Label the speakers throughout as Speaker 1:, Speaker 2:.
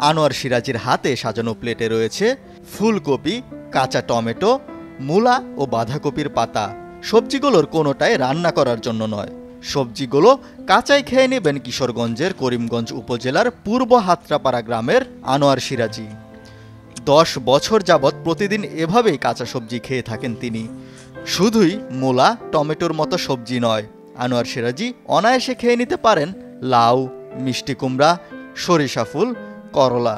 Speaker 1: আনোয়ার সিরাজীর হাতে সাজানো প্লেটে রয়েছে ফুলকপি, কাঁচা টমেটো, মূলা ও বাঁধাকপির পাতা। সবজিগুলোর কোনোটাই রান্না করার জন্য নয়। সবজিগুলো কাঁচাই খেয়ে নেবেন কিশোরগঞ্জের করিমগঞ্জ উপজেলার পূর্ব হাতরাপাড়া গ্রামের আনোয়ার সিরাজী। 10 বছর যাবৎ প্রতিদিন এভাবেই কাঁচা সবজি খেয়ে থাকেন তিনি। শুধুই মূলা, টমেটোর মতো সবজি নয়, আনোয়ার সিরাজী অনায়াসে খেয়ে নিতে পারেন লাউ, মিষ্টি কুমড়া, সরিষা ফুল, করলা।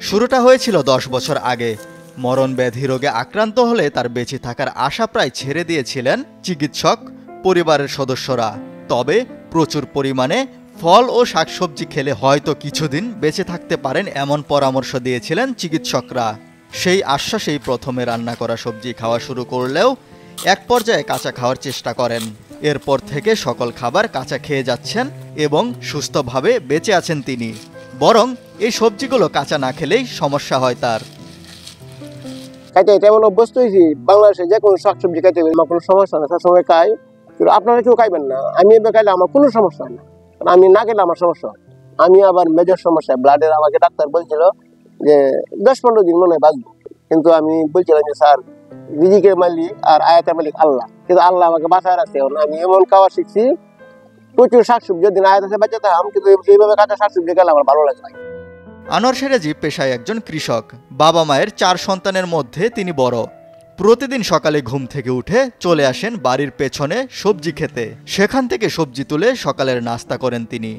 Speaker 1: শুরুটা হয়েছিল 10 বছর আগে। মরণ ব্যাধি রোগে আক্রান্ত হলে তার বেঁচে থাকার আশা প্রায় ছেড়ে দিয়েছিলেন চিকিৎসক, পরিবারের সদস্যরা। তবে প্রচুর পরিমাণে ফল ও শাকসবজি খেলে হয়তো কিছুদিন বেঁচে থাকতে পারেন এমন পরামর্শ দিয়েছিলেন চিকিৎসকরা। সেই আশ্বাসেই প্রথমে রান্না করা সবজি খাওয়া শুরু করলেও এক পর্যায়ে কাঁচা খাওয়ার চেষ্টা করেন। এরপর থেকে সকল খাবার কাঁচা খেয়ে যাচ্ছেন এবং সুস্থভাবে বেঁচে আছেন তিনি। বরং এই সবজিগুলো কাঁচা না খেলেই সমস্যা হয় তার।
Speaker 2: খাইতে এমন অভ্যস্ত হয়েছি, বাংলাদেশে যে কোনো শাকসবজি খাইতে আমার কোনো সমস্যা না, সবসময় খাই। কিন্তু আপনারা কেউ খাইবেন না, আমি এবার খাইলে আমার কোনো সমস্যা হয় না। আমি না খেলে আমার সমস্যা হয়। আমি আবার মেজর সমস্যা, ব্লাডের আমাকে ডাক্তার বলছিল যে 10-15 দিন মনে হয় বাঁচবো। কিন্তু আমি বলছিলাম যে স্যার, রিজিকের মালিক আর আয়াতের মালিক আল্লাহ, কিন্তু আল্লাহ আমাকে বাঁচায় রাখছে। আমি এমন খাওয়া শিখছি, প্রচুর শাকসবজি দিন আয়াত আছে বাঁচাতাম, কিন্তু এইভাবে কাঁচা শাকসবজি খেলে আমার ভালো লাগে না।
Speaker 1: আনোয়ার সিরাজী পেশায় একজন কৃষক। বাবা মায়ের 4 সন্তানের মধ্যে তিনি বড়। প্রতিদিন সকালে ঘুম থেকে উঠে চলে আসেন বাড়ির পেছনে সবজি খেতে। সেখান থেকে সবজি তুলে সকালের নাস্তা করেন তিনি।